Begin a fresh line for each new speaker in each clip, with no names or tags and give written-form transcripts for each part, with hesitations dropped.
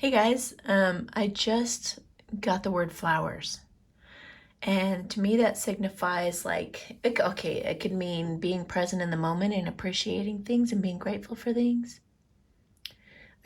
Hey guys, I just got the word flowers. And to me, that signifies it could mean being present in the moment and appreciating things and being grateful for things.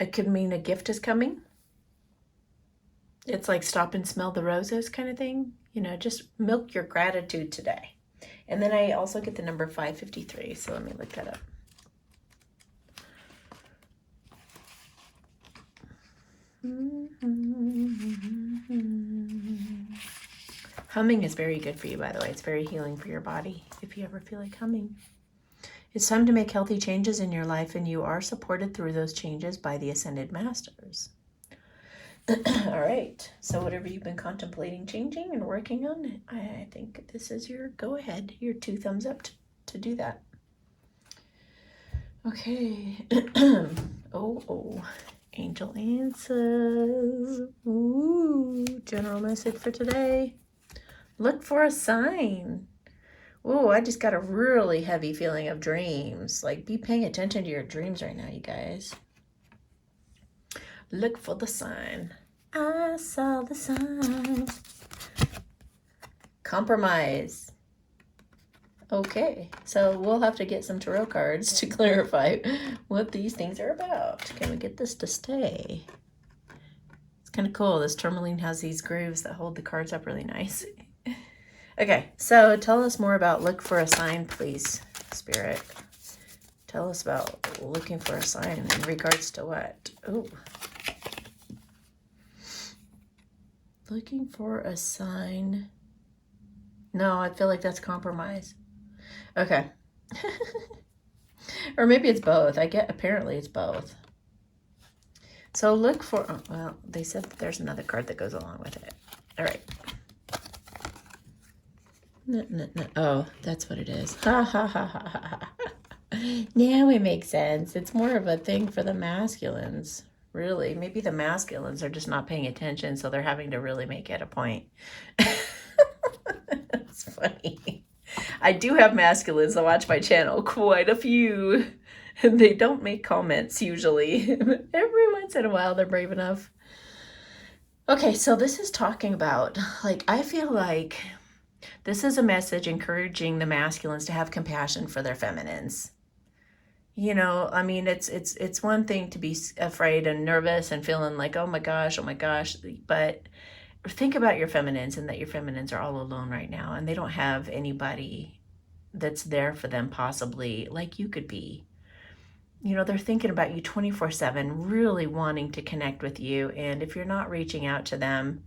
It could mean a gift is coming. It's like stop and smell the roses kind of thing. Just milk your gratitude today. And then I also get the number 553. So let me look that up. Humming is very good for you, by the way. It's very healing for your body if you ever feel like humming. It's time to make healthy changes in your life, and you are supported through those changes by the Ascended Masters. All right, so whatever you've been contemplating changing and working on, I think this is your go-ahead, your 2 thumbs up to do that. Okay. Oh, angel answers. Ooh, general message for today. Look for a sign. Oh, I just got a really heavy feeling of dreams. Like, be paying attention to your dreams right now, you guys. Look for the sign. I saw the sign. Compromise. Okay, so we'll have to get some tarot cards to clarify what these things are about. Can we get this to stay? It's kind of cool. This tourmaline has these grooves that hold the cards up really nice. Okay, so tell us more about look for a sign, please, Spirit. Tell us about looking for a sign in regards to what? Oh. Looking for a sign. No, I feel like that's compromise. Okay. Or maybe it's both. Apparently it's both. So look for, well, they said that there's another card that goes along with it. All right. No. Oh, that's what it is. Ha ha ha ha ha. Now it makes sense. It's more of a thing for the masculines, really. Maybe the masculines are just not paying attention, so they're having to really make it a point. That's funny. I do have masculines that watch my channel, quite a few. And they don't make comments usually. Every once in a while, they're brave enough. Okay, so this is talking about, I feel like this is a message encouraging the masculines to have compassion for their feminines. I mean, it's one thing to be afraid and nervous and feeling like, oh my gosh, but think about your feminines and that your feminines are all alone right now and they don't have anybody that's there for them possibly like you could be. They're thinking about you 24/7, really wanting to connect with you. And if you're not reaching out to them,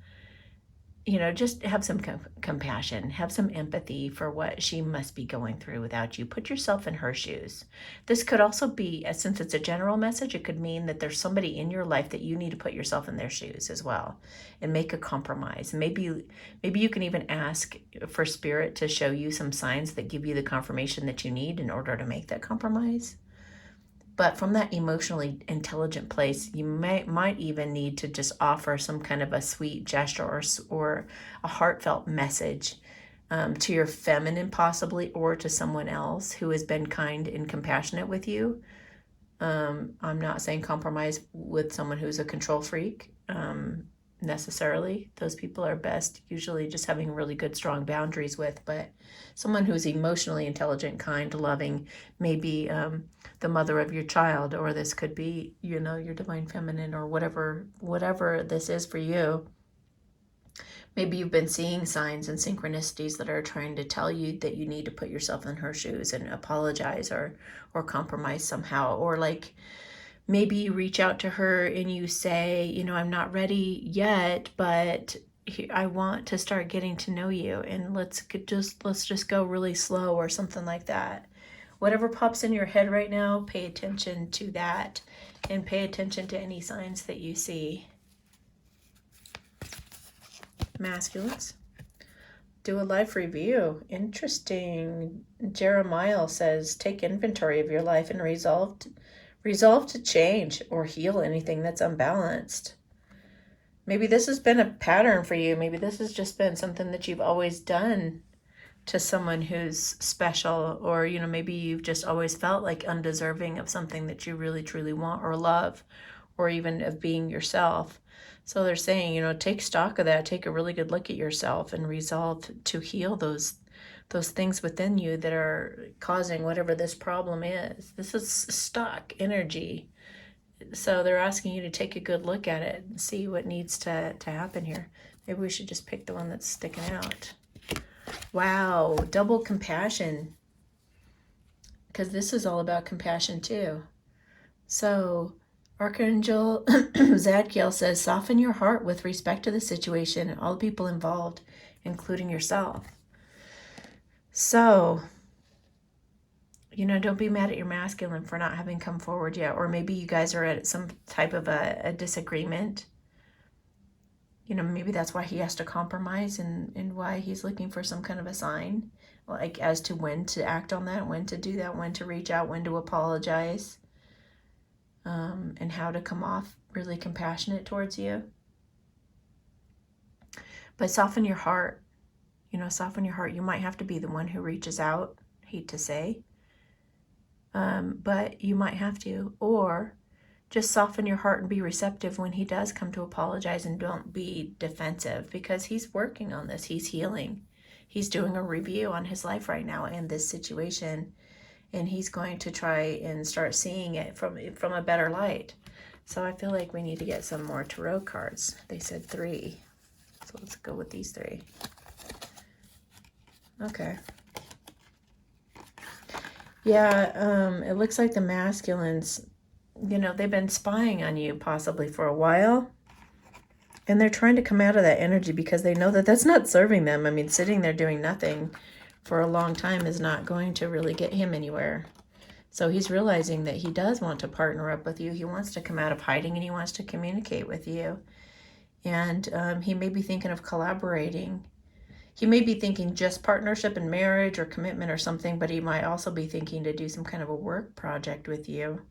just have some compassion, have some empathy for what she must be going through without you. Put yourself in her shoes. This could also be, since it's a general message, it could mean that there's somebody in your life that you need to put yourself in their shoes as well and make a compromise. Maybe you can even ask for Spirit to show you some signs that give you the confirmation that you need in order to make that compromise. But from that emotionally intelligent place, you might even need to just offer some kind of a sweet gesture or a heartfelt message to your feminine possibly, or to someone else who has been kind and compassionate with you. I'm not saying compromise with someone who's a control freak necessarily. Those people are best usually just having really good, strong boundaries with, but someone who's emotionally intelligent, kind, loving, maybe the mother of your child, or this could be, your divine feminine, or whatever this is for you. Maybe you've been seeing signs and synchronicities that are trying to tell you that you need to put yourself in her shoes and apologize or compromise somehow. Or maybe you reach out to her and you say, I'm not ready yet, but I want to start getting to know you, and let's just go really slow, or something like that. Whatever pops in your head right now, pay attention to that and pay attention to any signs that you see. Masculines. Do a life review. Interesting. Jeremiah says, take inventory of your life and resolve to change or heal anything that's unbalanced. Maybe this has been a pattern for you. Maybe this has just been something that you've always done to someone who's special, or, maybe you've just always felt like undeserving of something that you really, truly want or love, or even of being yourself. So they're saying, you know, take stock of that, take a really good look at yourself and resolve to heal those things within you that are causing whatever this problem is. This is stuck energy. So they're asking you to take a good look at it and see what needs to happen here. Maybe we should just pick the one that's sticking out. Wow, double compassion. Because this is all about compassion too. So Archangel Zadkiel says, soften your heart with respect to the situation and all the people involved, including yourself. So, you know, don't be mad at your masculine for not having come forward yet. Or maybe you guys are at some type of a disagreement. You know, maybe that's why he has to compromise and why he's looking for some kind of a sign, like as to when to act on that, when to do that, when to reach out, when to apologize, and how to come off really compassionate towards you. But soften your heart. You know, soften your heart. You might have to be the one who reaches out. Hate to say. But you might have to. Or just soften your heart and be receptive when he does come to apologize, and don't be defensive, because he's working on this. He's healing. He's doing a review on his life right now and this situation. And he's going to try and start seeing it from a better light. So I feel like we need to get some more tarot cards. They said 3. So let's go with these 3. Okay. Yeah, it looks like the masculines, you know, they've been spying on you possibly for a while. And they're trying to come out of that energy because they know that that's not serving them. I mean, sitting there doing nothing for a long time is not going to really get him anywhere. So he's realizing that he does want to partner up with you. He wants to come out of hiding and he wants to communicate with you. And he may be thinking of collaborating. He may be thinking just partnership and marriage or commitment or something, but he might also be thinking to do some kind of a work project with you.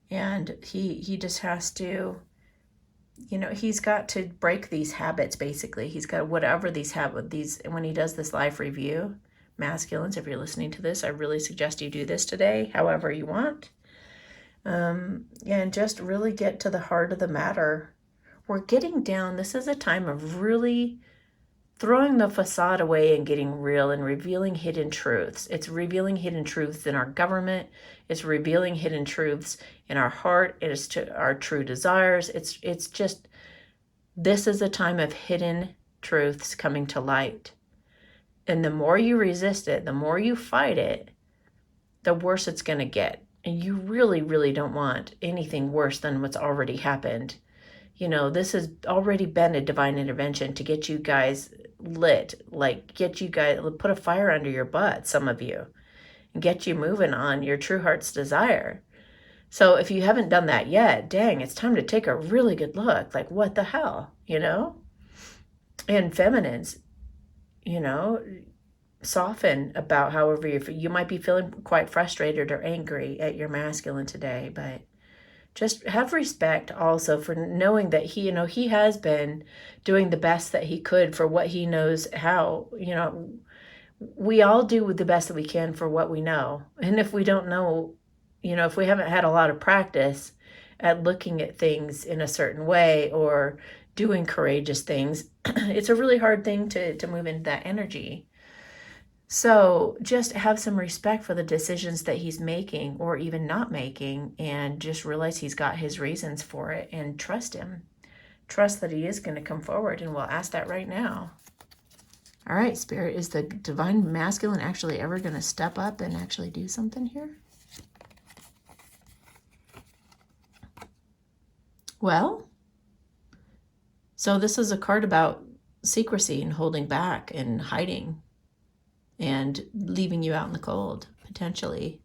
And he just has to, you know, he's got to break these habits, basically. He's got whatever these habits, when he does this life review, masculines, if you're listening to this, I really suggest you do this today, however you want. And just really get to the heart of the matter. We're getting down. This is a time of really throwing the facade away and getting real and revealing hidden truths. It's revealing hidden truths in our government. It's revealing hidden truths in our heart. It is to our true desires. It's just, this is a time of hidden truths coming to light. And the more you resist it, the more you fight it, the worse it's going to get. And you really, really don't want anything worse than what's already happened. You know, this has already been a divine intervention to get you guys lit, like get you guys, put a fire under your butt, some of you, and get you moving on your true heart's desire. So if you haven't done that yet, dang, it's time to take a really good look. Like, what the hell, you know? And feminines, you know, soften about however you might be feeling quite frustrated or angry at your masculine today, but just have respect also for knowing that he, you know, he has been doing the best that he could for what he knows how. You know, we all do the best that we can for what we know. And if we don't know, you know, if we haven't had a lot of practice at looking at things in a certain way or doing courageous things, it's a really hard thing to move into that energy. So just have some respect for the decisions that he's making or even not making, and just realize he's got his reasons for it, and trust him. Trust that he is going to come forward, and we'll ask that right now. All right, Spirit, is the divine masculine actually ever going to step up and actually do something here? Well, so this is a card about secrecy and holding back and hiding and leaving you out in the cold, potentially.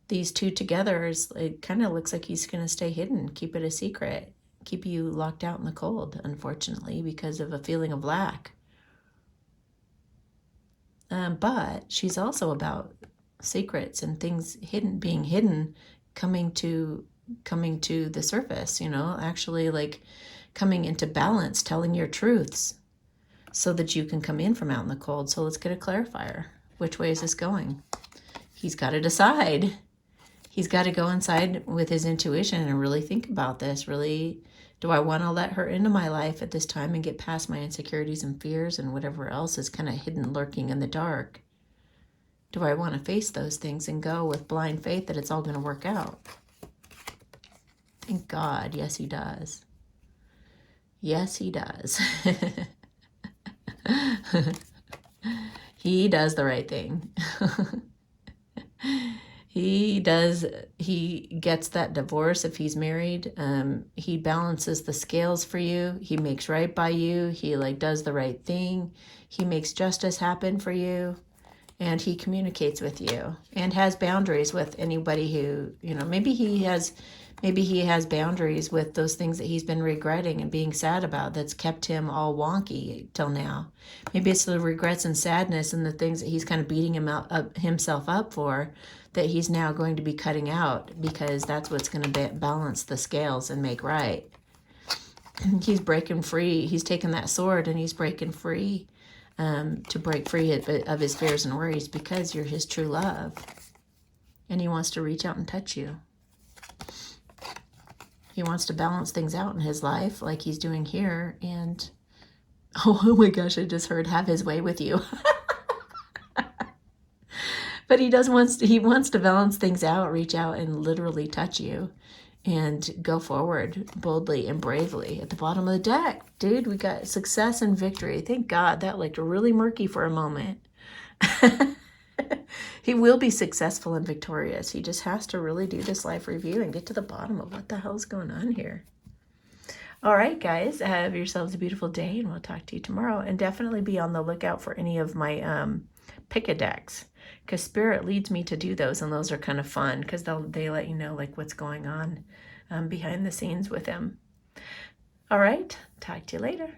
These two together, it kind of looks like he's going to stay hidden, keep it a secret, keep you locked out in the cold, unfortunately, because of a feeling of lack. But she's also about secrets and things hidden, being hidden, coming to the surface, you know, actually like coming into balance, telling your truths, so that you can come in from out in the cold. So let's get a clarifier. Which way is this going? He's got to decide. He's got to go inside with his intuition and really think about this. Really, do I want to let her into my life at this time and get past my insecurities and fears and whatever else is kind of hidden, lurking in the dark? Do I want to face those things and go with blind faith that it's all going to work out? Thank God, yes, he does. Yes, he does. He does the right thing. He gets that divorce if he's married. He balances the scales for you. He makes right by you. He does the right thing. He makes justice happen for you. And he communicates with you and has boundaries with anybody who, maybe he has boundaries with those things that he's been regretting and being sad about that's kept him all wonky till now. Maybe it's the regrets and sadness and the things that he's kind of beating himself up for that he's now going to be cutting out, because that's what's going to balance the scales and make right. He's breaking free. He's taking that sword and he's breaking free. To break free of his fears and worries, because you're his true love. And he wants to reach out and touch you. He wants to balance things out in his life like he's doing here. And, oh my gosh, I just heard have his way with you. But he wants to balance things out, reach out and literally touch you. And go forward boldly and bravely. At the bottom of the deck, dude, we got success and victory. Thank God. That looked really murky for a moment. He will be successful and victorious. He just has to really do this life review and get to the bottom of what the hell's going on here. All right, guys, have yourselves a beautiful day, and we'll talk to you tomorrow. And definitely be on the lookout for any of my pick-a-decks, because Spirit leads me to do those, and those are kind of fun because they let you know what's going on behind the scenes with him. All right, talk to you later.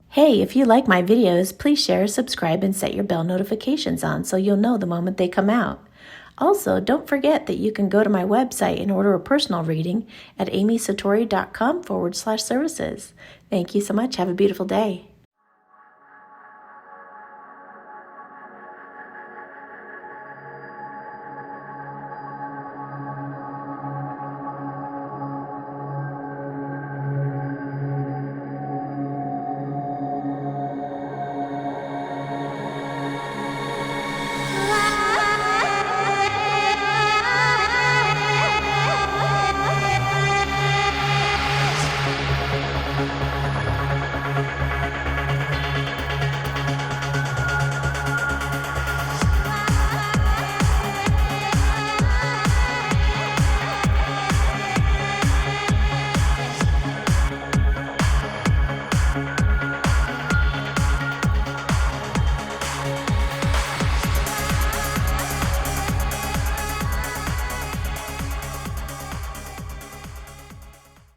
Hey, if you like my videos, please share, subscribe, and set your bell notifications on so you'll know the moment they come out. Also, don't forget that you can go to my website and order a personal reading at amysatori.com/services. Thank you so much. Have a beautiful day.